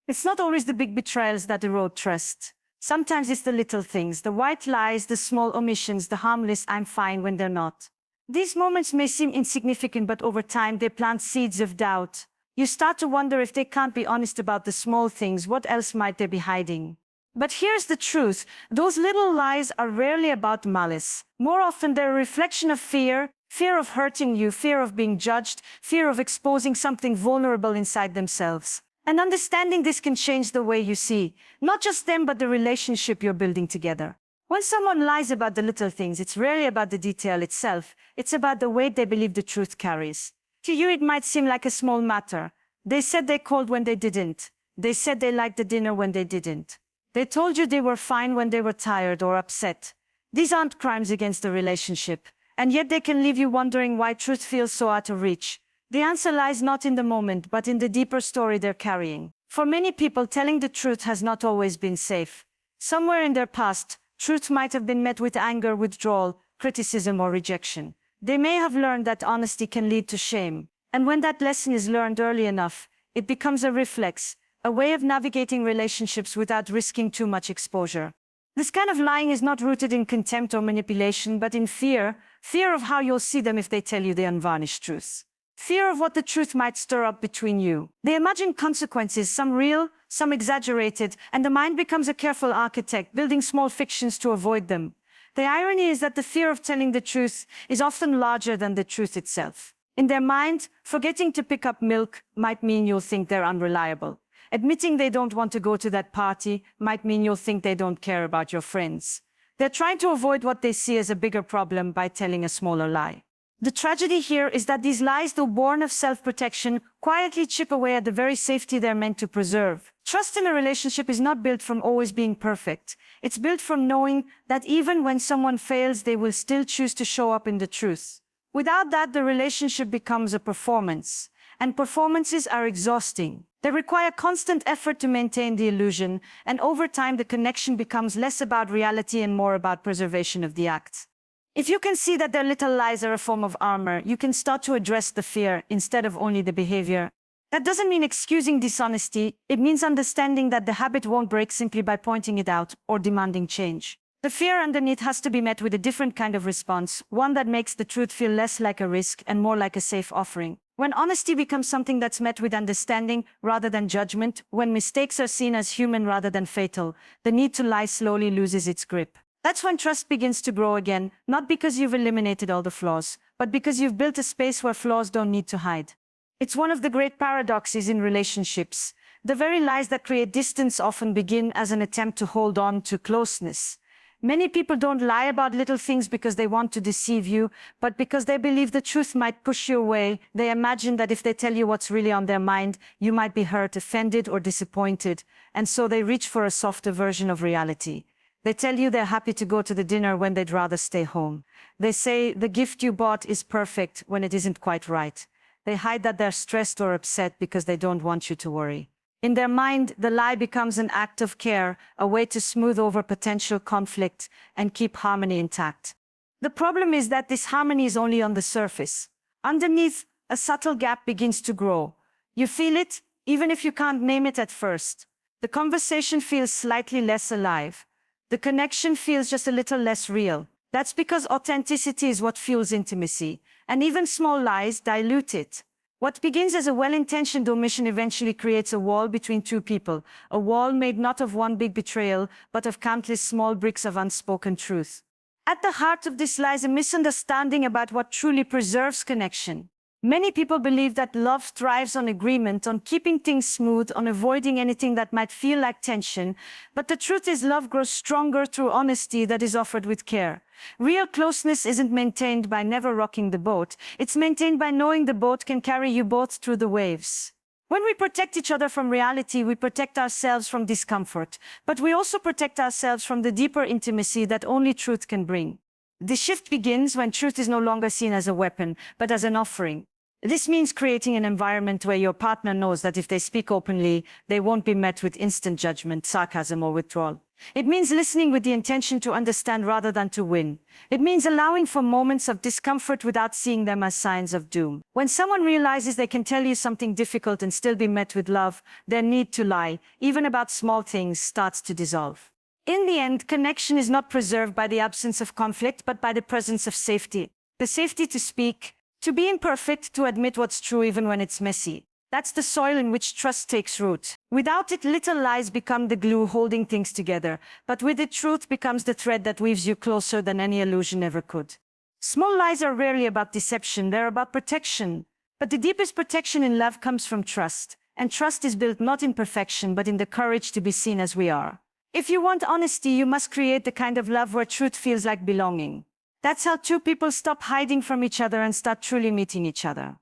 It's not always the big betrayals that erode trust. Sometimes it's the little things, the white lies, the small omissions, the harmless "I'm fine" when they're not. These moments may seem insignificant, but over time they plant seeds of doubt. You start to wonder if they can't be honest about the small things, what else might they be hiding? But here's the truth, those little lies are rarely about malice. More often they're a reflection of fear, fear of hurting you, fear of being judged, fear of exposing something vulnerable inside themselves. And understanding this can change the way you see, not just them but the relationship you're building together. When someone lies about the little things, it's rarely about the detail itself, it's about the weight they believe the truth carries. To you it might seem like a small matter. They said they called when they didn't. They said they liked the dinner when they didn't. They told you they were fine when they were tired or upset. These aren't crimes against the relationship, and yet they can leave you wondering why truth feels so out of reach. The answer lies not in the moment, but in the deeper story they're carrying. For many people, telling the truth has not always been safe. Somewhere in their past, truth might have been met with anger, withdrawal, criticism, or rejection. They may have learned that honesty can lead to shame. And when that lesson is learned early enough, it becomes a reflex, a way of navigating relationships without risking too much exposure. This kind of lying is not rooted in contempt or manipulation, but in fear of how you'll see them if they tell you the unvarnished truth. Fear of what the truth might stir up between you. They imagine consequences, some real, some exaggerated, and the mind becomes a careful architect, building small fictions to avoid them. The irony is that the fear of telling the truth is often larger than the truth itself. In their mind, forgetting to pick up milk might mean you'll think they're unreliable. Admitting they don't want to go to that party might mean you'll think they don't care about your friends. They're trying to avoid what they see as a bigger problem by telling a smaller lie. The tragedy here is that these lies, though born of self-protection, quietly chip away at the very safety they're meant to preserve. Trust in a relationship is not built from always being perfect. It's built from knowing that even when someone fails, they will still choose to show up in the truth. Without that, the relationship becomes a performance. And performances are exhausting. They require constant effort to maintain the illusion, and over time the connection becomes less about reality and more about preservation of the act. If you can see that their little lies are a form of armor, you can start to address the fear instead of only the behavior. That doesn't mean excusing dishonesty, it means understanding that the habit won't break simply by pointing it out or demanding change. The fear underneath has to be met with a different kind of response, one that makes the truth feel less like a risk and more like a safe offering. When honesty becomes something that's met with understanding rather than judgment, when mistakes are seen as human rather than fatal, the need to lie slowly loses its grip. That's when trust begins to grow again, not because you've eliminated all the flaws, but because you've built a space where flaws don't need to hide. It's one of the great paradoxes in relationships. The very lies that create distance often begin as an attempt to hold on to closeness. Many people don't lie about little things because they want to deceive you, but because they believe the truth might push you away. They imagine that if they tell you what's really on their mind, you might be hurt, offended, or disappointed, and so they reach for a softer version of reality. They tell you they're happy to go to the dinner when they'd rather stay home. They say the gift you bought is perfect when it isn't quite right. They hide that they're stressed or upset because they don't want you to worry. In their mind, the lie becomes an act of care, a way to smooth over potential conflict and keep harmony intact. The problem is that this harmony is only on the surface. Underneath, a subtle gap begins to grow. You feel it, even if you can't name it at first. The conversation feels slightly less alive. The connection feels just a little less real. That's because authenticity is what fuels intimacy, and even small lies dilute it. What begins as a well-intentioned omission eventually creates a wall between two people, a wall made not of one big betrayal, but of countless small bricks of unspoken truth. At the heart of this lies a misunderstanding about what truly preserves connection. Many people believe that love thrives on agreement, on keeping things smooth, on avoiding anything that might feel like tension. But the truth is, love grows stronger through honesty that is offered with care. Real closeness isn't maintained by never rocking the boat. It's maintained by knowing the boat can carry you both through the waves. When we protect each other from reality, we protect ourselves from discomfort. But we also protect ourselves from the deeper intimacy that only truth can bring. The shift begins when truth is no longer seen as a weapon, but as an offering. This means creating an environment where your partner knows that if they speak openly, they won't be met with instant judgment, sarcasm, or withdrawal. It means listening with the intention to understand rather than to win. It means allowing for moments of discomfort without seeing them as signs of doom. When someone realizes they can tell you something difficult and still be met with love, their need to lie, even about small things, starts to dissolve. In the end, connection is not preserved by the absence of conflict, but by the presence of safety. The safety to speak, to be imperfect, to admit what's true even when it's messy. That's the soil in which trust takes root. Without it, little lies become the glue holding things together, but with it, truth becomes the thread that weaves you closer than any illusion ever could. Small lies are rarely about deception, they're about protection. But the deepest protection in love comes from trust, and trust is built not in perfection, but in the courage to be seen as we are. If you want honesty, you must create the kind of love where truth feels like belonging. That's how two people stop hiding from each other and start truly meeting each other.